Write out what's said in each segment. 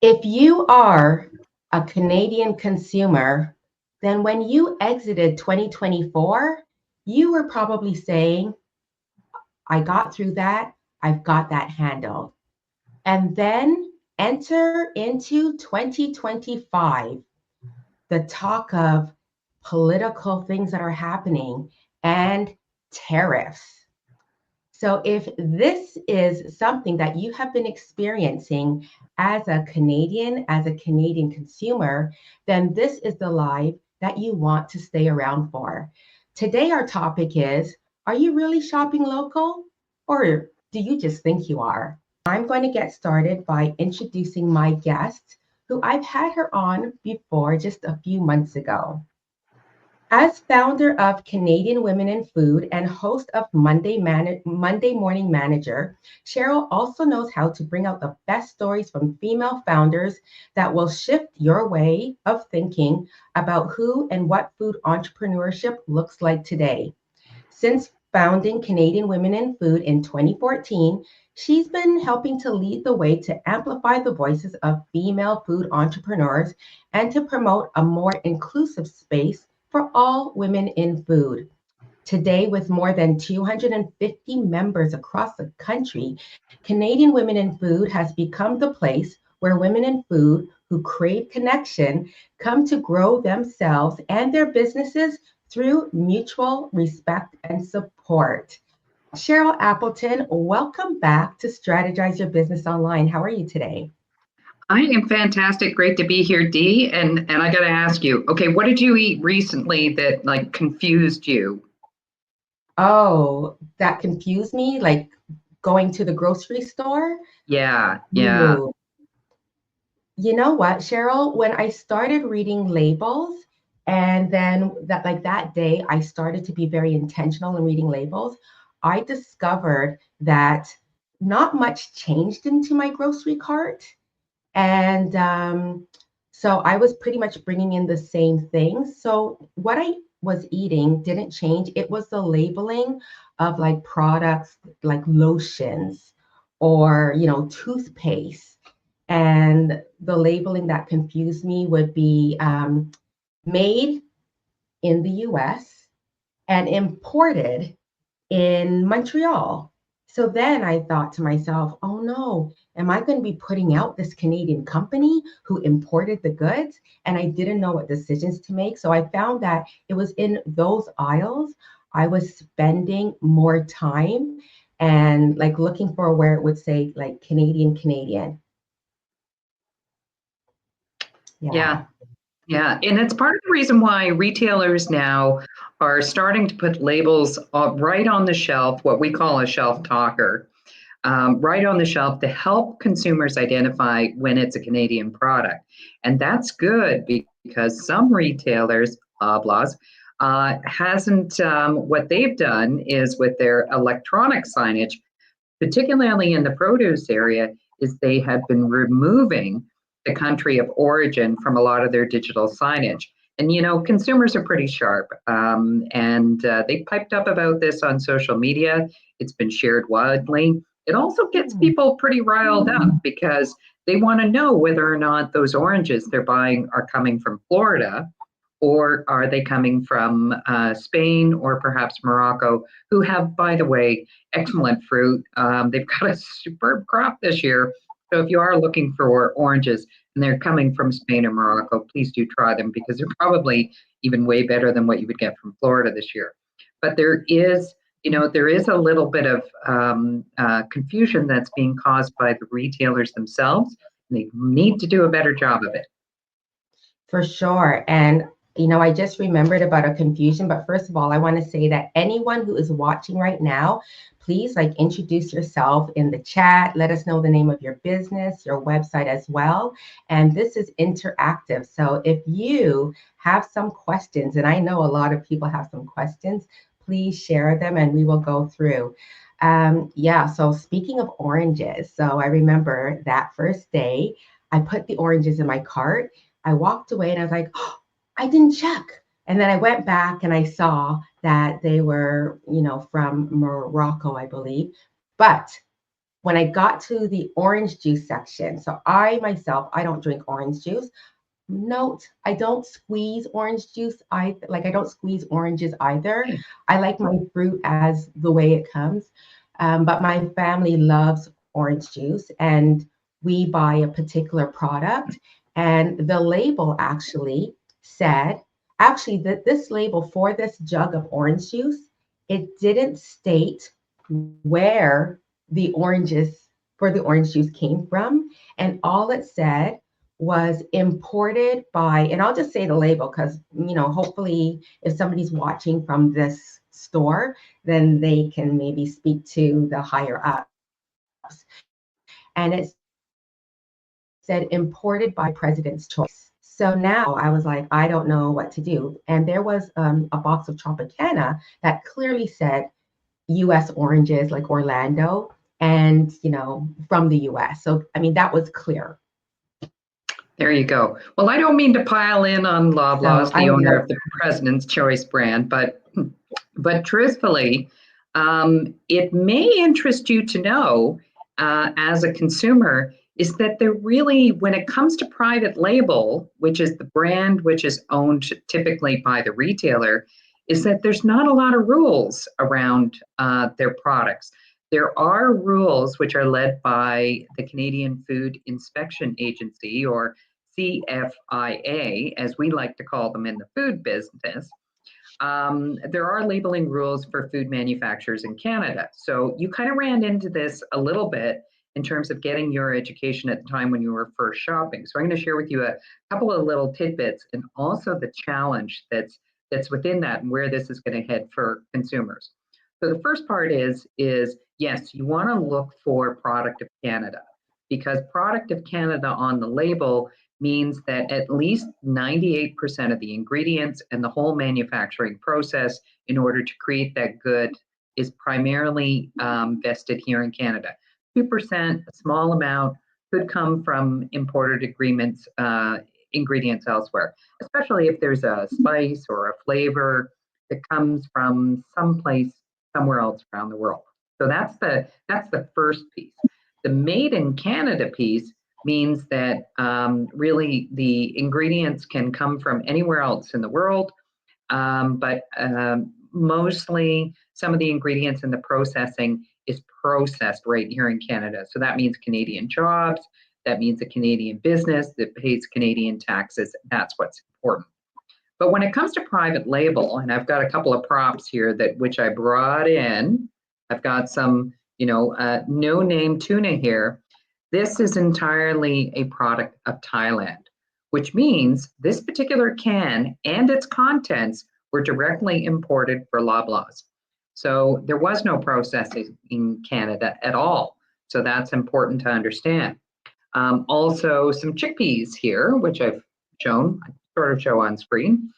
If you are a Canadian consumer, then when you exited 2024, you were probably saying, I got through that, I've got that handled. And then enter into 2025, the talk of political things that are happening and tariffs. So, if this is something that you have been experiencing as a Canadian consumer, then this is the life that you want to stay around for. Today, our topic is, are you really shopping local, or do you just think you are? I'm going to get started by introducing my guest, who I've had her on before just a few months ago. As founder of Canadian Women in Food and host of Monday Morning Manager, Cheryl also knows how to bring out the best stories from female founders that will shift your way of thinking about who and what food entrepreneurship looks like today. Since founding Canadian Women in Food in 2014, she's been helping to lead the way to amplify the voices of female food entrepreneurs and to promote a more inclusive space for all women in food. Today, with more than 250 members across the country, Canadian Women in Food has become the place where women in food who crave connection come to grow themselves and their businesses through mutual respect and support. Cheryl Appleton, welcome back to Strategize Your Business Online. How are you today? I am fantastic. Great to be here, Dee. And I got to ask you, okay, what did you eat recently that like confused you? Oh, that confused me, like going to the grocery store. Yeah, yeah. Ooh. You know what, Cheryl? When I started reading labels, and then that day, I started to be very intentional in reading labels. I discovered that not much changed into my grocery cart, and so I was pretty much bringing in the same things. So what I was eating didn't change. It was the labeling of like products like lotions or toothpaste, and the labeling that confused me would be made in the US and imported in Montreal. So then I thought to myself, oh no, am I going to be putting out this Canadian company who imported the goods? And I didn't know what decisions to make. So I found that it was in those aisles I was spending more time and like looking for where it would say like Canadian. Yeah, Yeah. yeah. And it's part of the reason why retailers now are starting to put labels right on the shelf, what we call a shelf talker, right on the shelf to help consumers identify when it's a Canadian product. And that's good because some retailers, Loblaws, hasn't, what they've done is with their electronic signage, particularly in the produce area, is they have been removing the country of origin from a lot of their digital signage. And you know, consumers are pretty sharp, and they piped up about this on social media. It's been shared widely. It also gets Hmm. people pretty riled up because they want to know whether or not those oranges they're buying are coming from Florida or are they coming from Spain or perhaps Morocco, who have, by the way, excellent fruit. They've got a superb crop this year. So if you are looking for oranges and they're coming from Spain or Morocco, please do try them because they're probably even way better than what you would get from Florida this year. But there is, you know, there is a little bit of confusion that's being caused by the retailers themselves. And they need to do a better job of it. For sure. And, I just remembered about a confusion. But first of all, I want to say that anyone who is watching right now, please like introduce yourself in the chat. Let us know the name of your business, your website as well. And this is interactive. So if you have some questions, and I know a lot of people have some questions, please share them and we will go through. Yeah, so speaking of oranges, so I remember that first day, I put the oranges in my cart. I walked away and I was like, oh, I didn't check. And then I went back and I saw that they were, from Morocco, I believe. But when I got to the orange juice section, so I myself, I don't drink orange juice. Note, I don't squeeze orange juice. I don't squeeze oranges either. I like my fruit as the way it comes. But my family loves orange juice, and we buy a particular product. And the label actually said, actually, that this label for this jug of orange juice, it didn't state where the oranges for the orange juice came from. And all it said was imported by, and I'll just say the label because, hopefully if somebody's watching from this store, then they can maybe speak to the higher ups. And it said imported by President's Choice. So now I was like, I don't know what to do. And there was a box of Tropicana that clearly said US oranges, like Orlando, and, from the US. So, I mean, that was clear. There you go. Well, I don't mean to pile in on Loblaws, the owner of the President's Choice brand, but truthfully, it may interest you to know, as a consumer, is that there really, when it comes to private label, which is the brand which is owned typically by the retailer, is that there's not a lot of rules around their products. There are rules which are led by the Canadian Food Inspection Agency, or CFIA, as we like to call them in the food business. There are labeling rules for food manufacturers in Canada. So you kind of ran into this a little bit in terms of getting your education at the time when you were first shopping. So I'm going to share with you a couple of little tidbits, and also the challenge that's within that and where this is going to head for consumers. So the first part is yes, you want to look for Product of Canada, because Product of Canada on the label means that at least 98% of the ingredients and the whole manufacturing process in order to create that good is primarily vested here in Canada. 2%, a small amount, could come from imported ingredients elsewhere, especially if there's a spice or a flavor that comes from somewhere else around the world. So that's the first piece. The made in Canada piece means that really the ingredients can come from anywhere else in the world, but mostly some of the ingredients in the processing is processed right here in Canada. So that means Canadian jobs, that means a Canadian business that pays Canadian taxes. That's what's important. But when it comes to private label, and I've got a couple of props here which I brought in. I've got some, no-name tuna here. This is entirely a product of Thailand, which means this particular can and its contents were directly imported for Loblaws. So there was no processing in Canada at all. So that's important to understand. Also, some chickpeas here, which I've shown, I sort of show on screen.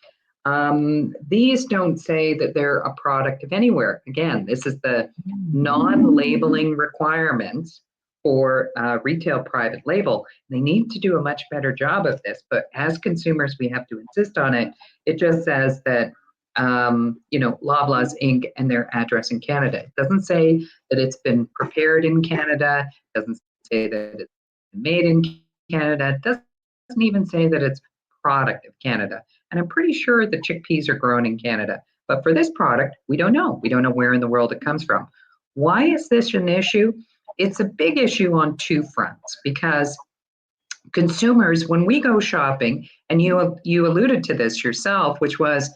These don't say that they're a product of anywhere. Again, this is the non-labeling requirements for retail private label. They need to do a much better job of this, but as consumers, we have to insist on it. It just says that, Loblaws Inc. and their address in Canada. It doesn't say that it's been prepared in Canada. It doesn't say that it's made in Canada. It doesn't even say that it's product of Canada. And I'm pretty sure the chickpeas are grown in Canada. But for this product, we don't know. We don't know where in the world it comes from. Why is this an issue? It's a big issue on two fronts, because consumers, when we go shopping, and you alluded to this yourself, which was,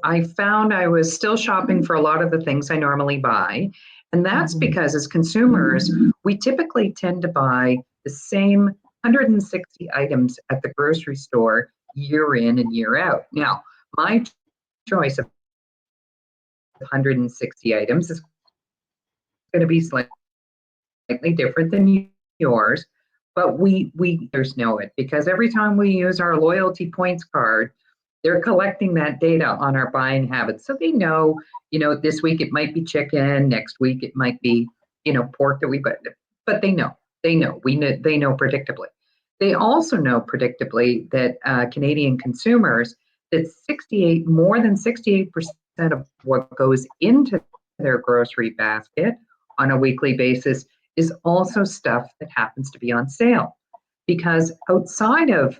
I found I was still shopping for a lot of the things I normally buy. And that's because as consumers, we typically tend to buy the same 160 items at the grocery store year in and year out. Now, my choice of 160 items is going to be slightly different than yours, but we know it, because every time we use our loyalty points card, they're collecting that data on our buying habits. So they know, this week it might be chicken, next week it might be, pork that we buy, but they know predictably. They also know predictably that Canadian consumers, that more than 68% of what goes into their grocery basket on a weekly basis is also stuff that happens to be on sale. Because outside of,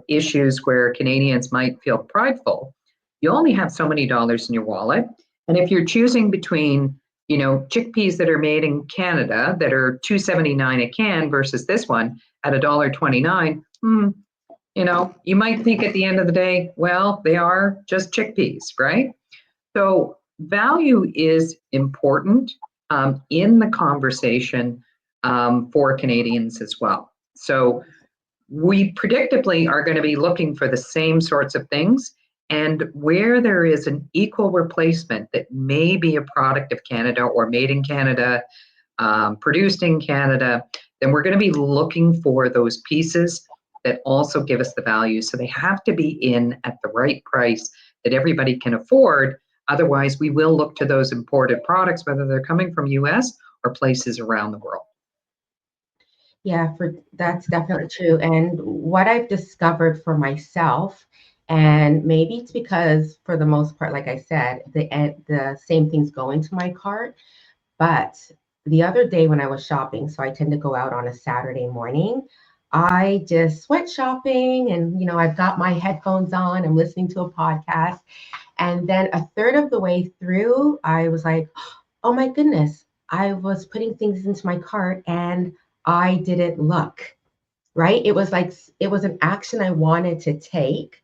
issues where Canadians might feel prideful, you only have so many dollars in your wallet. And if you're choosing between, chickpeas that are made in Canada that are $2.79 a can versus this one at $1.29, you might think at the end of the day, well, they are just chickpeas, right? So value is important in the conversation for Canadians as well. So we predictably are going to be looking for the same sorts of things. And where there is an equal replacement that may be a product of Canada or made in Canada, produced in Canada, then we're going to be looking for those pieces that also give us the value. So they have to be in at the right price that everybody can afford. Otherwise, we will look to those imported products, whether they're coming from US or places around the world. Yeah, that's definitely true. And what I've discovered for myself, and maybe it's because for the most part, like I said, the same things go into my cart. But the other day when I was shopping, so I tend to go out on a Saturday morning, I just went shopping and, I've got my headphones on, I'm listening to a podcast. And then a third of the way through, I was like, oh my goodness, I was putting things into my cart and I didn't look, right? It was an action I wanted to take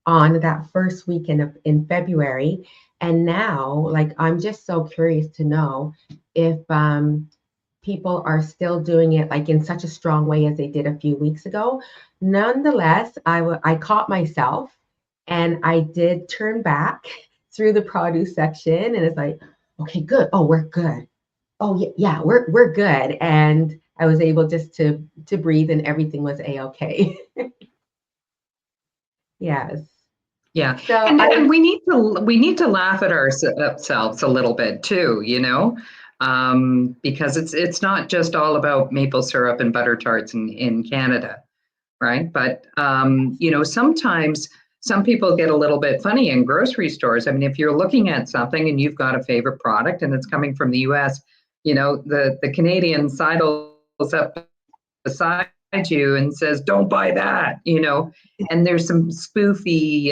on that first weekend in February. And now, like, I'm just so curious to know if people are still doing it like in such a strong way as they did a few weeks ago. Nonetheless, I caught myself and I did turn back through the produce section and it's like, okay, good. Oh, we're good. Oh yeah, we're good. And I was able just to breathe and everything was a-okay. Yes. Yeah, So and we need to laugh at ourselves a little bit too, because it's not just all about maple syrup and butter tarts in Canada, right? But sometimes some people get a little bit funny in grocery stores. I mean, if you're looking at something and you've got a favorite product and it's coming from the U.S., the Canadian sidles up beside you and says, "Don't buy that," and there's some spoofy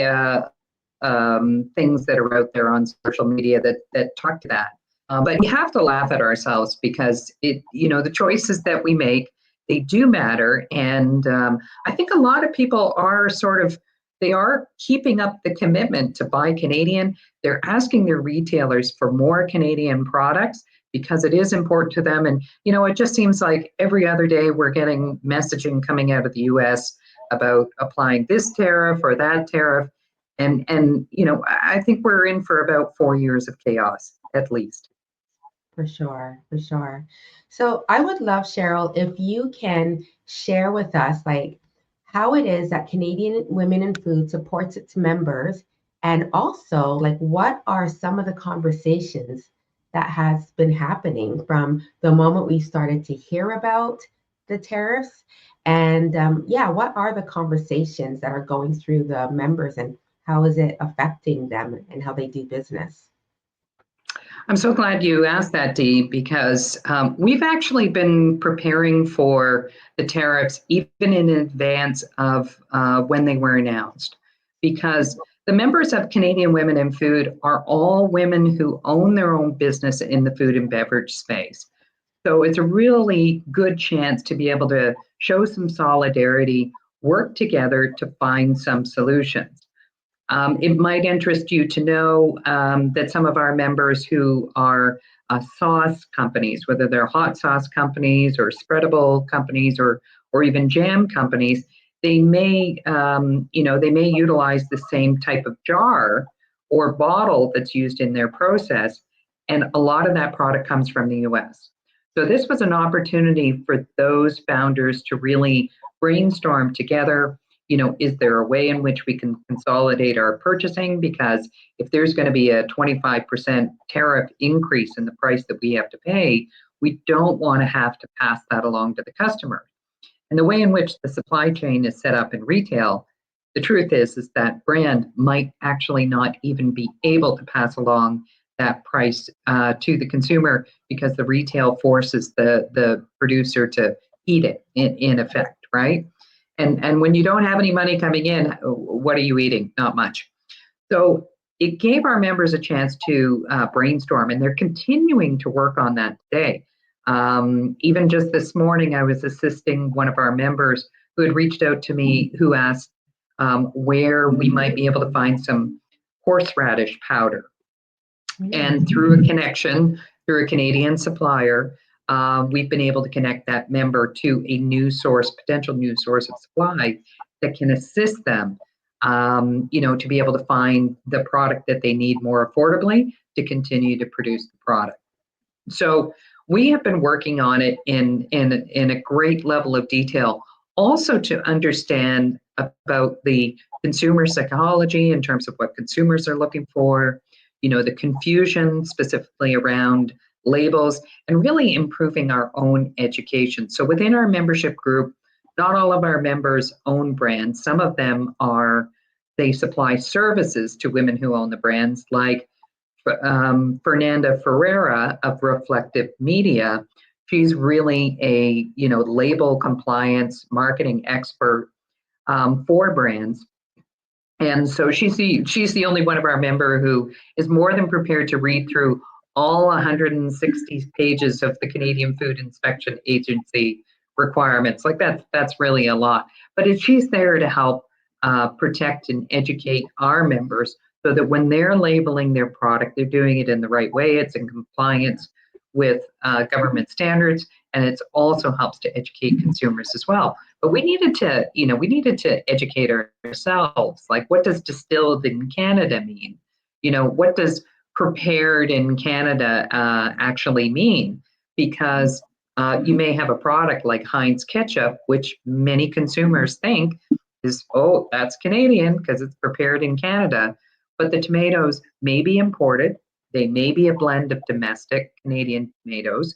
things that are out there on social media that talk to that. But we have to laugh at ourselves because the choices that we make, they do matter. And I think a lot of people are they are keeping up the commitment to buy Canadian. They're asking their retailers for more Canadian products because it is important to them. And, it just seems like every other day we're getting messaging coming out of the US about applying this tariff or that tariff. And I think we're in for about 4 years of chaos, at least. For sure, for sure. So I would love, Cheryl, if you can share with us like how it is that Canadian Women in Food supports its members, and also like what are some of the conversations that has been happening from the moment we started to hear about the tariffs, and what are the conversations that are going through the members, and how is it affecting them and how they do business? I'm so glad you asked that, Dee, because we've actually been preparing for the tariffs even in advance of when they were announced. Because the members of Canadian Women in Food are all women who own their own business in the food and beverage space. So it's a really good chance to be able to show some solidarity, work together to find some solutions. It might interest you to know that some of our members who are sauce companies, whether they're hot sauce companies or spreadable companies or even jam companies, they may utilize the same type of jar or bottle that's used in their process, and a lot of that product comes from the U.S. So this was an opportunity for those founders to really brainstorm together. Is there a way in which we can consolidate our purchasing? Because if there's going to be a 25% tariff increase in the price that we have to pay, we don't want to have to pass that along to the customer. And the way in which the supply chain is set up in retail, the truth is that brand might actually not even be able to pass along that price to the consumer, because the retail forces the producer to eat it in effect, right? And when you don't have any money coming in, what are you eating? Not much. So it gave our members a chance to brainstorm, and they're continuing to work on that today. Even just this morning, I was assisting one of our members who had reached out to me, who asked where we might be able to find some horseradish powder. And through a connection, through a Canadian supplier, we've been able to connect that member to a new source, potential new source of supply that can assist them, to be able to find the product that they need more affordably to continue to produce the product. So we have been working on it in a great level of detail, also to understand about the consumer psychology in terms of what consumers are looking for, the confusion specifically around labels, and really improving our own education. So within our membership group, not all of our members own brands. Some of them they supply services to women who own the brands, like Fernanda Ferreira of Reflective Media. She's really a label compliance marketing expert for brands. And so she's the only one of our member who is more than prepared to read through all 160 pages of the Canadian Food Inspection Agency requirements. Like that's really a lot. But she's there to help protect and educate our members, so that when they're labeling their product, they're doing it in the right way. It's in compliance with government standards, and it also helps to educate consumers as well. But we needed to educate ourselves. Like, what does distilled in Canada mean? What does prepared in Canada actually mean? Because you may have a product like Heinz ketchup, which many consumers think is, oh, that's Canadian because it's prepared in Canada. But the tomatoes may be imported. They may be a blend of domestic Canadian tomatoes.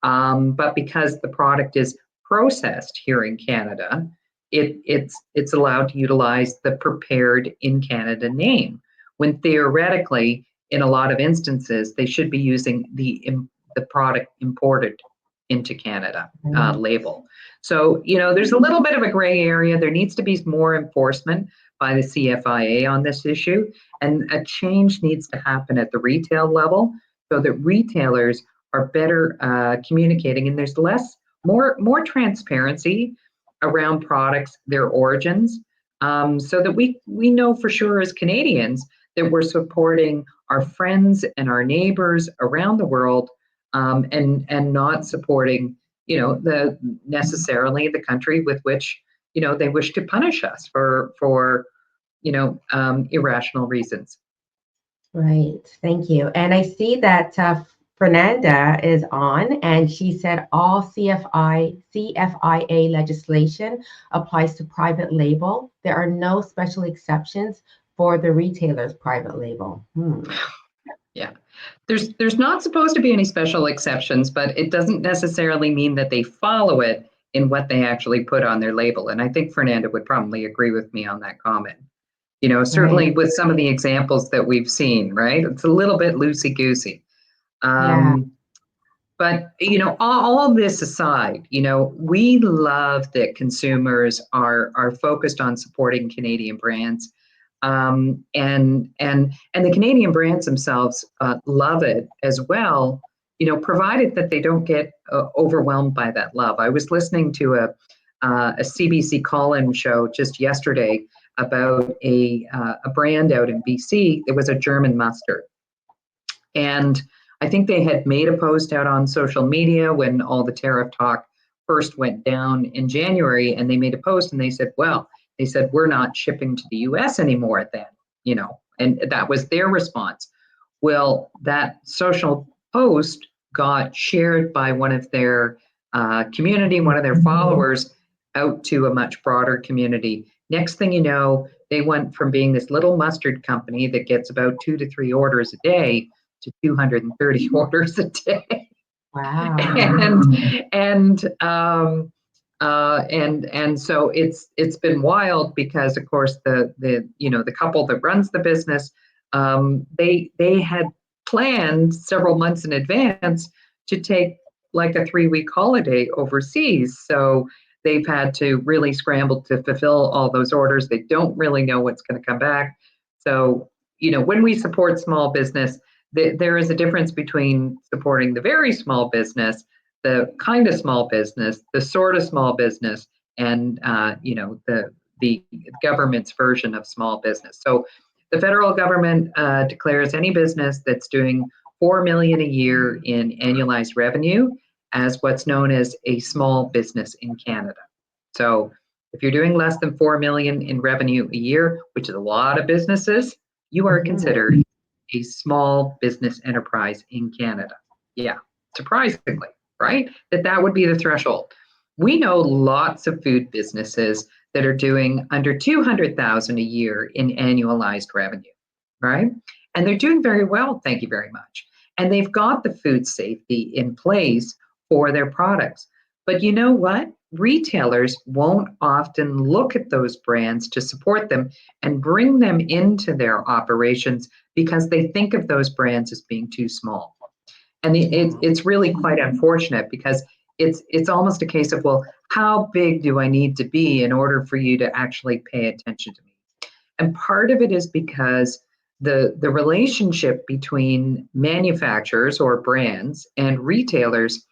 But because the product is processed here in Canada, it's allowed to utilize the prepared in Canada name, when theoretically, in a lot of instances, they should be using the product imported into Canada label. So, there's a little bit of a gray area. There needs to be more enforcement by the CFIA on this issue, and a change needs to happen at the retail level, so that retailers are better communicating, and there's more transparency around products, their origins, so that we know for sure as Canadians that we're supporting our friends and our neighbors around the world, and not supporting necessarily the country with which they wish to punish us for irrational reasons. Right. Thank you. And I see that Fernanda is on, and she said all CFIA legislation applies to private label. There are no special exceptions for the retailer's private label. Yeah. There's not supposed to be any special exceptions, but it doesn't necessarily mean that they follow it in what they actually put on their label. And I think Fernanda would probably agree with me on that comment. Certainly with some of the examples that we've seen, right? It's a little bit loosey-goosey. But, all this aside, we love that consumers are focused on supporting Canadian brands. And the Canadian brands themselves love it as well, provided that they don't get overwhelmed by that love. I was listening to a CBC call-in show just yesterday about a brand out in BC. It was a German mustard. And I think they had made a post out on social media when all the tariff talk first went down in January, and they made a post and they said, we're not shipping to the US anymore then, and that was their response. Well, that social post got shared by one of their community, one of their followers, out to a much broader community. Next thing you know, they went from being this little mustard company that gets about 2 to 3 orders a day to 230 orders a day. Wow. And so it's been wild, because of course the couple that runs the business, they had planned several months in advance to take like a 3-week holiday overseas. So they've had to really scramble to fulfill all those orders. They don't really know what's going to come back. So, when we support small business, there is a difference between supporting the very small business, the kind of small business, the sort of small business, and the government's version of small business. So the federal government declares any business that's doing $4 million a year in annualized revenue as what's known as a small business in Canada. So if you're doing less than $4 million in revenue a year, which is a lot of businesses, you are considered a small business enterprise in Canada. Yeah, surprisingly, right? That would be the threshold. We know lots of food businesses that are doing under $200,000 a year in annualized revenue, right? And they're doing very well, thank you very much. And they've got the food safety in place for their products. But you know what? Retailers won't often look at those brands to support them and bring them into their operations because they think of those brands as being too small. And it's really quite unfortunate because it's almost a case of, well, how big do I need to be in order for you to actually pay attention to me? And part of it is because the relationship between manufacturers or brands and retailers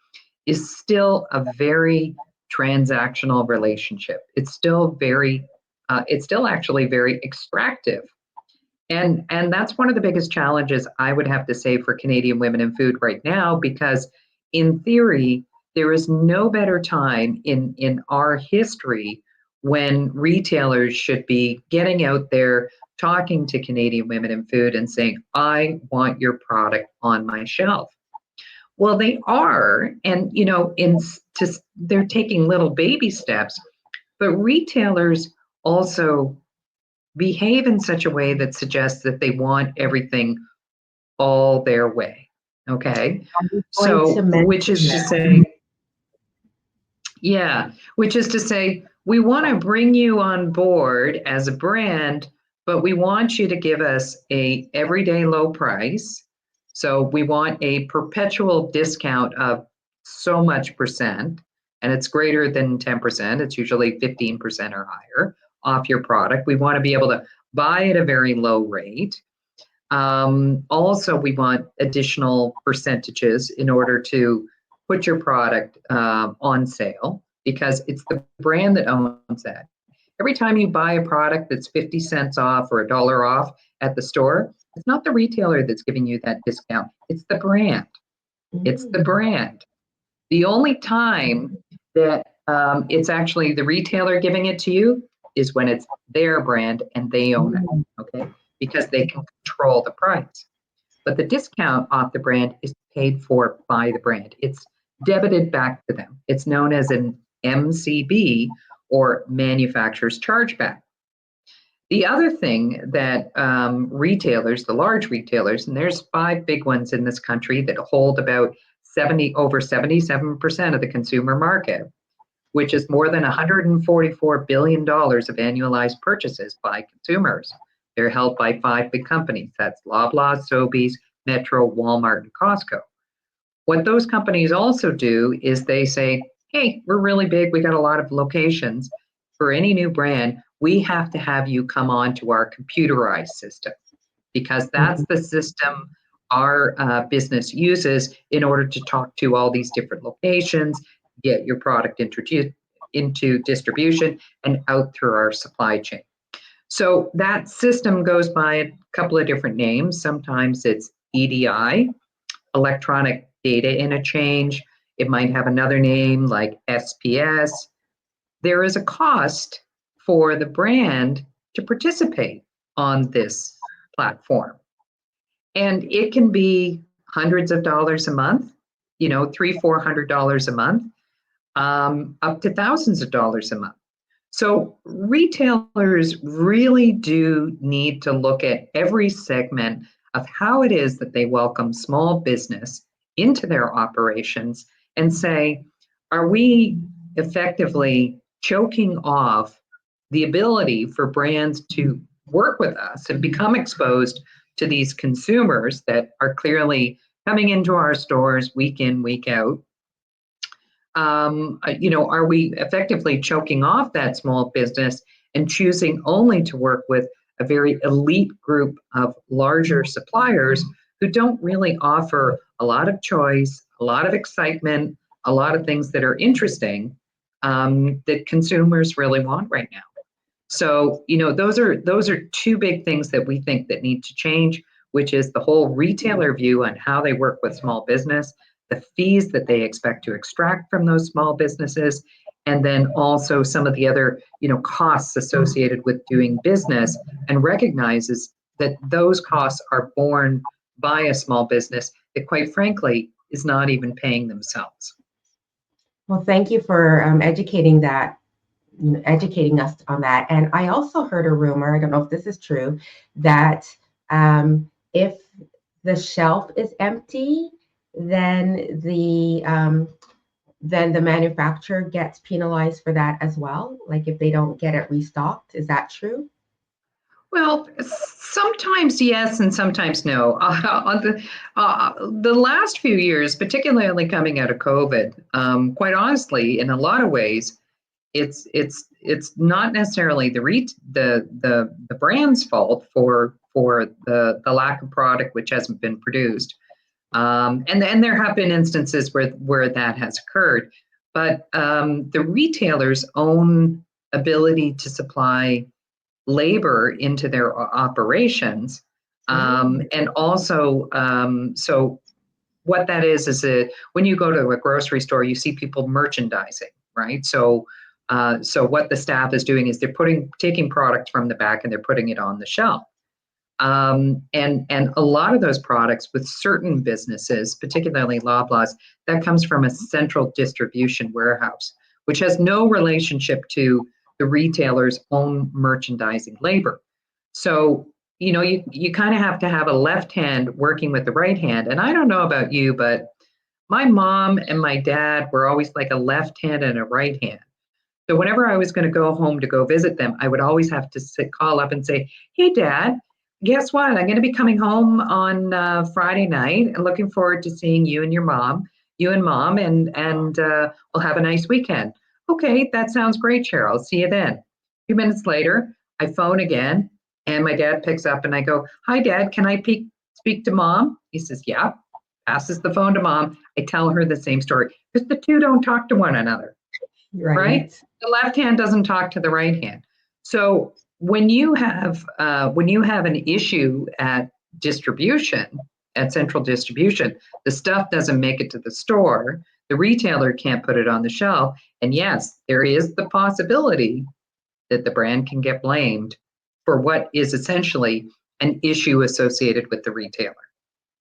is still a very transactional relationship. It's still actually very extractive. And that's one of the biggest challenges I would have to say for Canadian women in food right now, because in theory, there is no better time in our history when retailers should be getting out there, talking to Canadian women in food and saying, I want your product on my shelf. Well, they are, and they're taking little baby steps, but retailers also behave in such a way that suggests that they want everything all their way. Okay. So, which is to say, we want to bring you on board as a brand, but we want you to give us a everyday low price. So we want a perpetual discount of so much percent, and it's greater than 10%. It's usually 15% or higher off your product. We want to be able to buy at a very low rate. Also, we want additional percentages in order to put your product on sale, because it's the brand that owns that. Every time you buy a product that's 50 cents off or $1 off at the store, it's not the retailer that's giving you that discount. It's the brand. It's the brand. The only time that it's actually the retailer giving it to you is when it's their brand and they own it, okay? Because they can control the price. But the discount off the brand is paid for by the brand. It's debited back to them. It's known as an MCB, or manufacturer's chargeback. The other thing that retailers, the large retailers, and there's 5 big ones in this country that hold about over 77% of the consumer market, which is more than $144 billion of annualized purchases by consumers. They're held by 5 big companies. That's Loblaw, Sobeys, Metro, Walmart, and Costco. What those companies also do is they say, hey, we're really big. We got a lot of locations. For any new brand, we have to have you come on to our computerized system, because that's the system our business uses in order to talk to all these different locations, get your product introduced into distribution and out through our supply chain. So that system goes by a couple of different names. Sometimes it's EDI, electronic data interchange. It might have another name like SPS. There is a cost for the brand to participate on this platform. And it can be hundreds of dollars a month, $300-400 a month, up to thousands of dollars a month. So retailers really do need to look at every segment of how it is that they welcome small business into their operations and say, are we effectively choking off the ability for brands to work with us and become exposed to these consumers that are clearly coming into our stores week in, week out. Are we effectively choking off that small business and choosing only to work with a very elite group of larger suppliers who don't really offer a lot of choice, a lot of excitement, a lot of things that are interesting that consumers really want right now? So, those are two big things that we think that need to change, which is the whole retailer view on how they work with small business, the fees that they expect to extract from those small businesses, and then also some of the other, costs associated with doing business, and recognizes that those costs are borne by a small business that, quite frankly, is not even paying themselves. Well, thank you for educating us on that. And I also heard a rumor, I don't know if this is true, that if the shelf is empty, then the manufacturer gets penalized for that as well, like if they don't get it restocked. Is that true? Well, sometimes yes, and sometimes no. The last few years, particularly coming out of COVID, quite honestly, in a lot of ways, it's not necessarily the brand's fault for the lack of product which hasn't been produced, and there have been instances where that has occurred, but the retailer's own ability to supply labor into their operations, and also so what that is when you go to a grocery store, you see people merchandising, right? So what the staff is doing is they're taking product from the back and they're putting it on the shelf. And a lot of those products with certain businesses, particularly Loblaws, that comes from a central distribution warehouse, which has no relationship to the retailer's own merchandising labor. So, you kind of have to have a left hand working with the right hand. And I don't know about you, but my mom and my dad were always like a left hand and a right hand. So whenever I was going to go home to go visit them, I would always have to call up and say, "Hey, Dad, guess what? I'm going to be coming home on Friday night and looking forward to seeing you and Mom, and we'll have a nice weekend." "Okay, that sounds great, Cheryl. See you then." A few minutes later, I phone again, and my dad picks up, and I go, "Hi, Dad, can I speak to Mom?" He says, "Yeah." Passes the phone to Mom. I tell her the same story because the two don't talk to one another, right? The left hand doesn't talk to the right hand. So when you have an issue at distribution, at central distribution, the stuff doesn't make it to the store, the retailer can't put it on the shelf, and yes, there is the possibility that the brand can get blamed for what is essentially an issue associated with the retailer,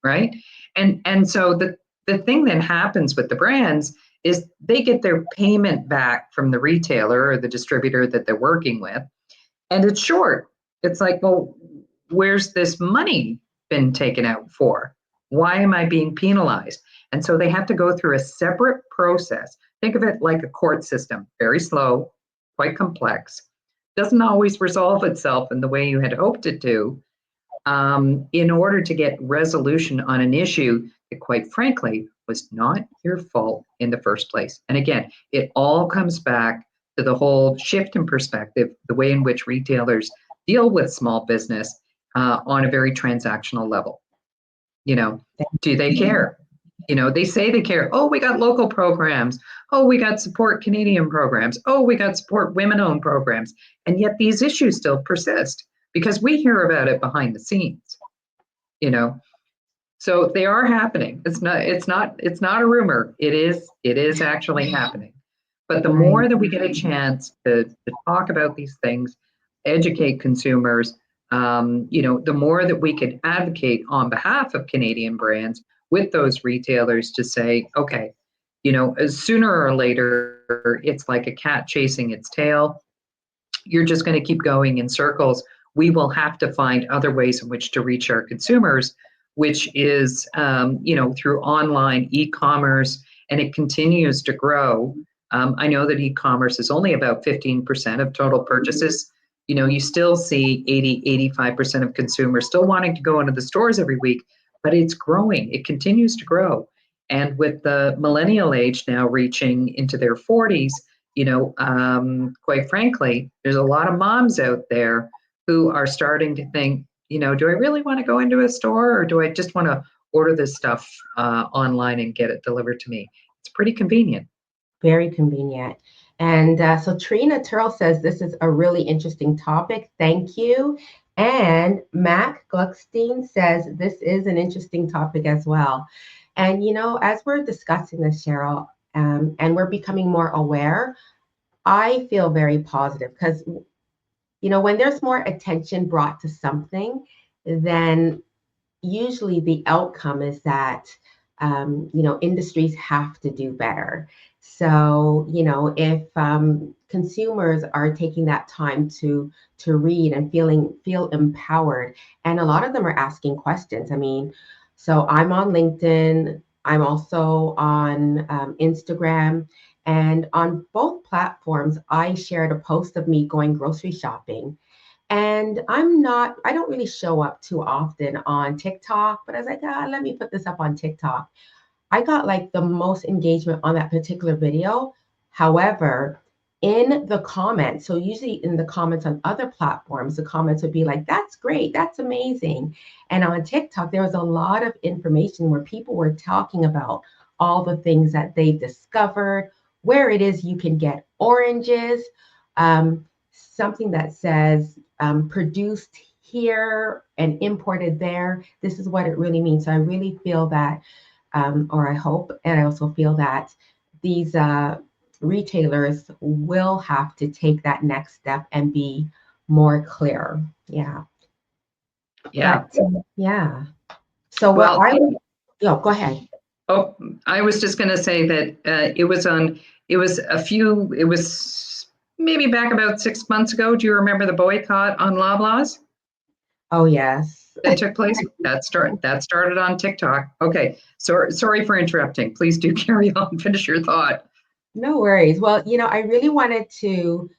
right? And so the thing that happens with the brands is they get their payment back from the retailer or the distributor that they're working with, and it's short. It's like, well, where's this money been taken out for? Why am I being penalized? And so they have to go through a separate process. Think of it like a court system, very slow, quite complex, doesn't always resolve itself in the way you had hoped it to, in order to get resolution on an issue that, quite frankly, was not your fault in the first place. And again, it all comes back to the whole shift in perspective, the way in which retailers deal with small business on a very transactional level. Do they care? They say they care. Oh, we got local programs. Oh, we got support Canadian programs. Oh, we got support women-owned programs. And yet these issues still persist because we hear about it behind the scenes. So they are happening. It's not a rumor. It is actually happening. But the more that we get a chance to talk about these things, educate consumers, the more that we can advocate on behalf of Canadian brands with those retailers to say, okay, sooner or later, it's like a cat chasing its tail. You're just going to keep going in circles. We will have to find other ways in which to reach our consumers, which is, through online e-commerce, and it continues to grow. I know that e-commerce is only about 15% of total purchases you still see 85% of consumers still wanting to go into the stores every week, but it's growing. It continues to grow. And with the millennial age now reaching into their 40s, quite frankly, there's a lot of moms out there who are starting to think, do I really want to go into a store, or do I just want to order this stuff online and get it delivered to me? It's pretty convenient. Very convenient. And so Trina Turl says this is a really interesting topic. Thank you. And Mac Gluckstein says this is an interesting topic as well. And, as we're discussing this, Cheryl, and we're becoming more aware, I feel very positive because, when there's more attention brought to something, then usually the outcome is that industries have to do better. So if consumers are taking that time to read and feel empowered, and a lot of them are asking questions. I mean, so I'm on LinkedIn. I'm also on Instagram. And on both platforms, I shared a post of me going grocery shopping. And I don't really show up too often on TikTok, but I was like, let me put this up on TikTok. I got like the most engagement on that particular video. However, in the comments, so usually in the comments on other platforms, the comments would be like, that's great, that's amazing. And on TikTok, there was a lot of information where people were talking about all the things that they discovered, where it is you can get oranges, something that says produced here and imported there. This is what it really means. So I really feel that, or I hope, and I also feel that these retailers will have to take that next step and be more clear. Yeah. Yeah. But, yeah. So go ahead. Oh, I was just going to say that it was maybe back about 6 months ago. Do you remember the boycott on Loblaws? Oh, yes. That took place? That started on TikTok. Okay. Sorry for interrupting. Please do carry on. Finish your thought. No worries. Well, I really wanted to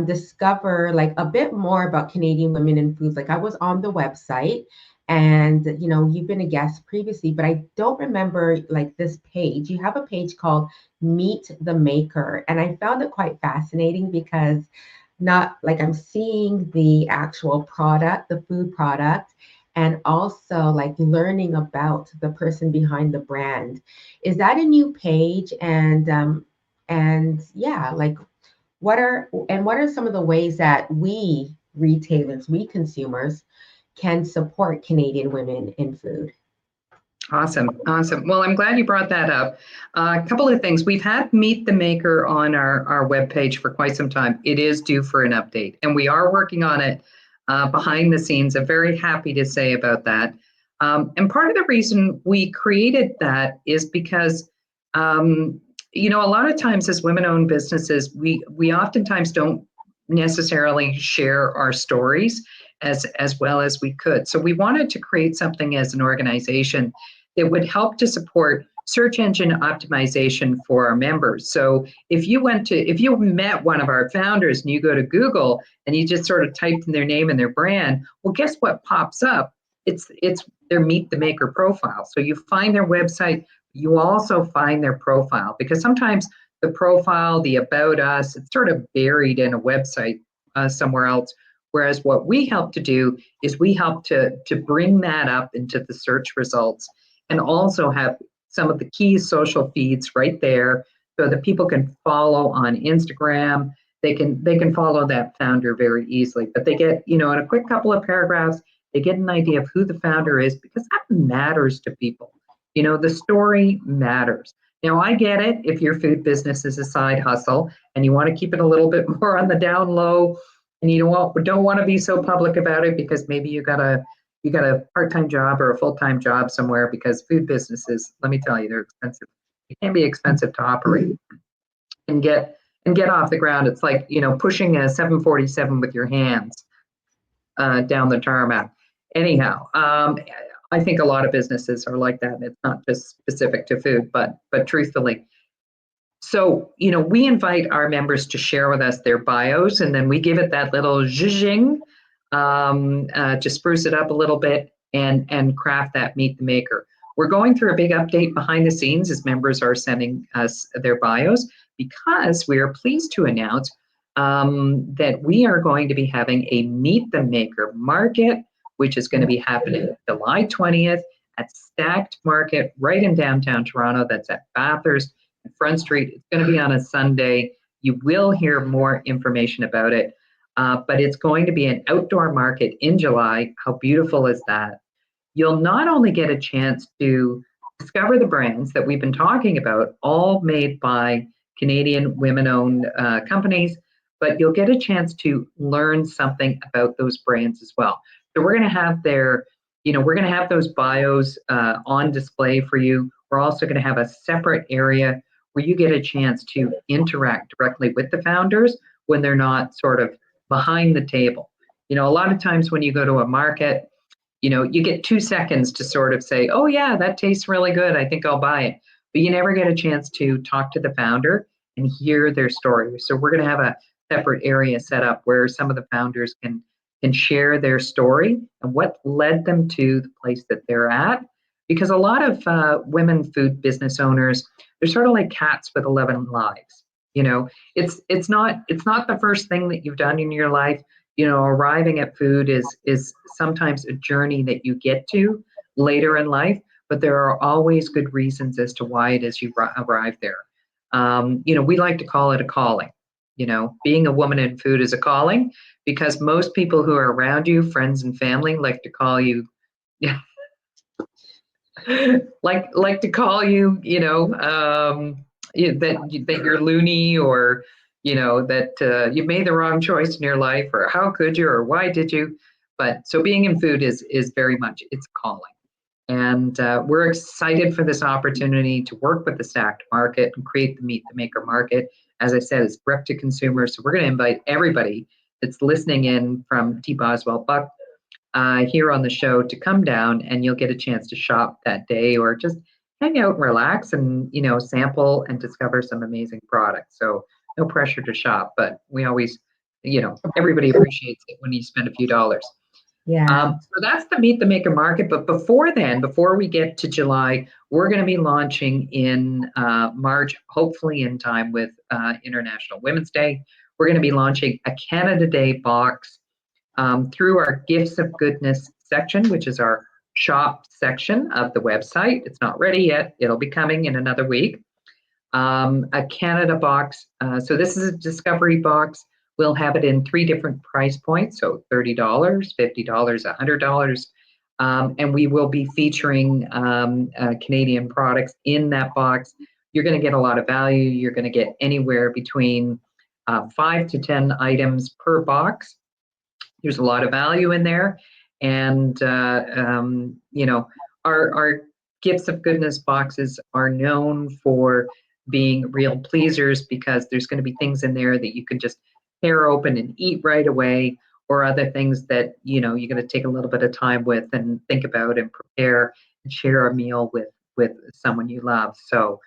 discover like a bit more about Canadian women in foods. Like I was on the website and, you've been a guest previously, but I don't remember like this page. You have a page called Meet the Maker. And I found it quite fascinating because not like I'm seeing the actual product, the food product, and also like learning about the person behind the brand. Is that a new page? And yeah, like what are some of the ways that we retailers, we consumers can support Canadian women in food? Awesome. Well, I'm glad you brought that up. A couple of things. We've had Meet the Maker on our webpage for quite some time. It is due for an update, and we are working on it behind the scenes. I'm very happy to say about that. And part of the reason we created that is because, a lot of times as women-owned businesses, we oftentimes don't necessarily share our stories as well as we could. So we wanted to create something as an organization that would help to support search engine optimization for our members. So if you met one of our founders and you go to Google and you just sort of typed in their name and their brand, well, guess what pops up? It's their Meet the Maker profile. So you find their website, you also find their profile, because sometimes the profile, the about us, it's sort of buried in a website somewhere else. Whereas what we help to do is we help to bring that up into the search results, and also have some of the key social feeds right there so that people can follow on Instagram. They can follow that founder very easily. But they get, in a quick couple of paragraphs, they get an idea of who the founder is, because that matters to people. The story matters. Now, I get it if your food business is a side hustle and you want to keep it a little bit more on the down low, and you don't want to be so public about it because maybe you got a part-time job or a full-time job somewhere, because food businesses, let me tell you, they're expensive. It can be expensive to operate and get off the ground. It's like, pushing a 747 with your hands down the tarmac. Anyhow, I think a lot of businesses are like that, and it's not just specific to food, but truthfully, So, we invite our members to share with us their bios, and then we give it that little zhuzhing to spruce it up a little bit and craft that Meet the Maker. We're going through a big update behind the scenes as members are sending us their bios, because we are pleased to announce that we are going to be having a Meet the Maker market, which is going to be happening July 20th at Stacked Market right in downtown Toronto. That's at Bathurst and Front Street. It's going to be on a Sunday. You will hear more information about it, but it's going to be an outdoor market in July. How beautiful is that? You'll not only get a chance to discover the brands that we've been talking about, all made by Canadian women-owned companies, but you'll get a chance to learn something about those brands as well. So we're going to have we're going to have those bios on display for you. We're also going to have a separate area where you get a chance to interact directly with the founders when they're not sort of behind the table. A lot of times when you go to a market, you get 2 seconds to sort of say, oh yeah, that tastes really good, I think I'll buy it. But you never get a chance to talk to the founder and hear their story. So we're going to have a separate area set up where some of the founders can share their story and what led them to the place that they're at. Because a lot of women food business owners, they're sort of like cats with 11 lives. It's not the first thing that you've done in your life. Arriving at food is sometimes a journey that you get to later in life, but there are always good reasons as to why it is you arrive there. We like to call it a calling. Being a woman in food is a calling, because most people who are around you, friends and family, like to call you, like to call you, that you're loony, or that you made the wrong choice in your life, or how could you, or why did you? But so being in food is very much, it's a calling. And we're excited for this opportunity to work with the Stacked Market and create the Meet the Maker market. As I said, it's direct to consumer. So we're going to invite everybody that's listening in from Dee Boswell-Buck here on the show to come down, and you'll get a chance to shop that day, or just hang out and relax and, sample and discover some amazing products. So no pressure to shop, but we always, everybody appreciates it when you spend a few dollars. Yeah. So that's the Meet the Maker market. But before we get to July, we're going to be launching in March, hopefully in time with International Women's Day. We're going to be launching a Canada Day box through our Gifts of Goodness section, which is our shop section of the website. It's not ready yet. It'll be coming in another week. A Canada box. So this is a discovery box. We'll have it in 3 different price points, so $30, $50, $100. And we will be featuring Canadian products in that box. You're going to get a lot of value. You're going to get anywhere between 5 to 10 items per box. There's a lot of value in there. And, our Gifts of Goodness boxes are known for being real pleasers, because there's going to be things in there that you can just tear open and eat right away, or other things that, you're going to take a little bit of time with and think about and prepare and share a meal with someone you love. So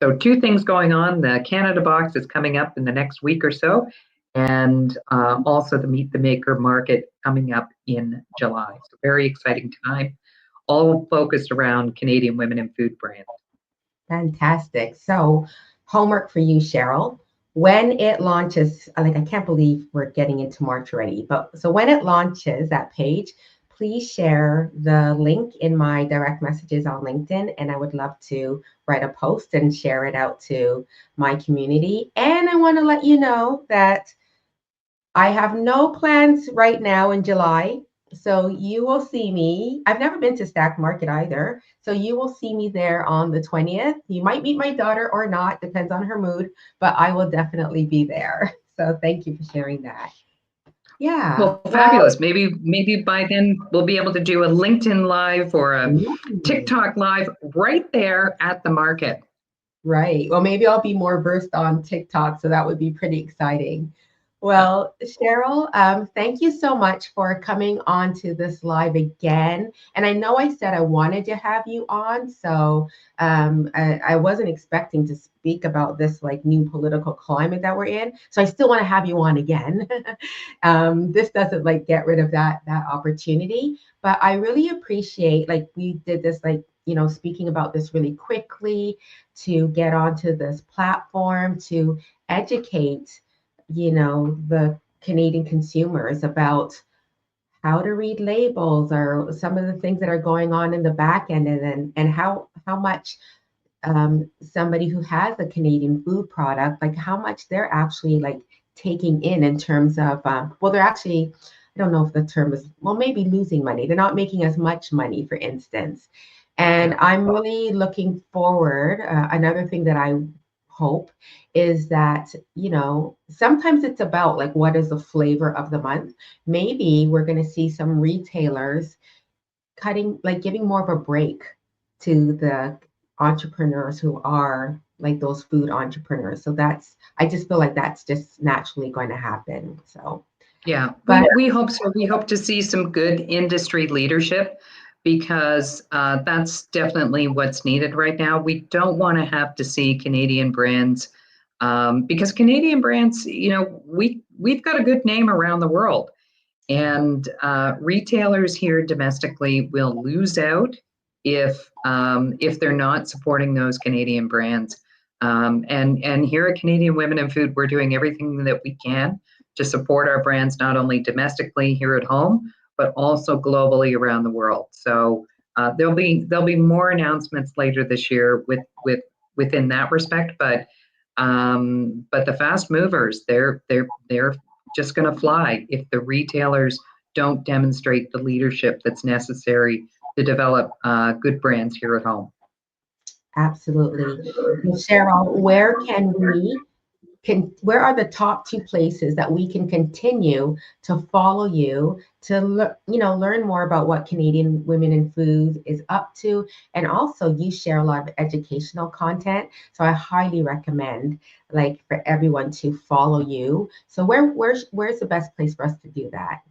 2 things going on. The Canada box is coming up in the next week or so, and also the Meet the Maker market coming up in July. So very exciting time, all focused around Canadian women in food brands. Fantastic. So homework for you, Cheryl. When it launches, I can't believe we're getting into March already, but so when it launches, that page, please share the link in my direct messages on LinkedIn, and I would love to write a post and share it out to my community. And I want to let you know that I have no plans right now in July. So you will see me. I've never been to Stack Market either. So you will see me there on the 20th. You might meet my daughter or not, depends on her mood, but I will definitely be there. So thank you for sharing that. Yeah. Well, fabulous. Maybe by then we'll be able to do a LinkedIn Live or a TikTok Live right there at the market. Right. Well, maybe I'll be more versed on TikTok, so that would be pretty exciting. Well, Cheryl, thank you so much for coming on to this live again. And I know I said I wanted to have you on, so I wasn't expecting to speak about this like new political climate that we're in. So I still want to have you on again. This doesn't like get rid of that opportunity, but I really appreciate like we did this like speaking about this really quickly to get onto this platform to educate the Canadian consumers about how to read labels or some of the things that are going on in the back end and how much somebody who has a Canadian food product, like how much they're actually like taking in terms of, well, they're actually, I don't know if the term is, well, maybe losing money. They're not making as much money, for instance. And Yeah. I'm really looking forward. Another thing that I hope is that, sometimes it's about like what is the flavor of the month. Maybe we're going to see some retailers cutting, like giving more of a break to the entrepreneurs who are like those food entrepreneurs. So I just feel like that's just naturally going to happen. So, Yeah, but we hope so. We hope to see some good industry leadership because that's definitely what's needed right now. We don't want to have to see Canadian brands because Canadian brands, we've got a good name around the world, and retailers here domestically will lose out if they're not supporting those Canadian brands. And here at Canadian Women in Food, we're doing everything that we can to support our brands not only domestically here at home, but also globally around the world. So there'll be more announcements later this year within that respect. But the fast movers, they're just going to fly if the retailers don't demonstrate the leadership that's necessary to develop good brands here at home. absolutely. Well, Cheryl, where are the top two places that we can continue to follow you to learn more about what Canadian Women in Food is up to, and also you share a lot of educational content, so I highly recommend like for everyone to follow you. So where's the best place for us to do that?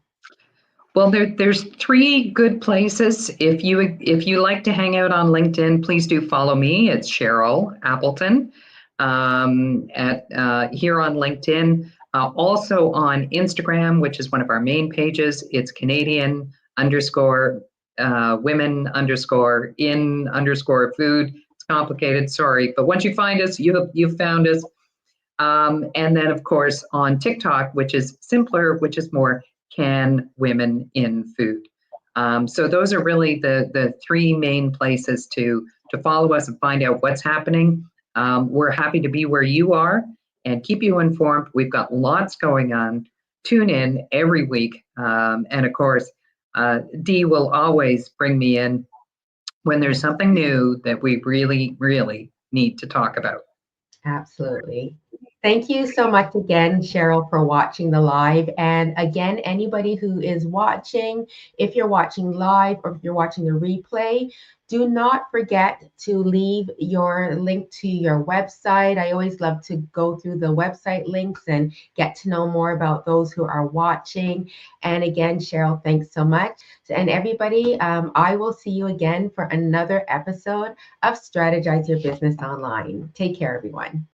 Well, there's three good places. If you like to hang out on LinkedIn, please do follow me. It's Cheryl Appleton at here on LinkedIn. Also on Instagram, which is one of our main pages. It's Canadian underscore women underscore in underscore food. It's complicated, sorry, but once you find us, you've found us. And then, of course, on TikTok, which is simpler, which is more can women in food. So those are really the three main places to follow us and find out what's happening. We're happy to be where you are and keep you informed. We've got lots going on. Tune in every week. And of course, Dee will always bring me in when there's something new that we really, really need to talk about. Absolutely. Thank you so much again, Cheryl, for watching the live. And again, anybody who is watching, if you're watching live or if you're watching the replay, do not forget to leave your link to your website. I always love to go through the website links and get to know more about those who are watching. And again, Cheryl, thanks so much. And everybody, I will see you again for another episode of Strategize Your Business Online. Take care, everyone.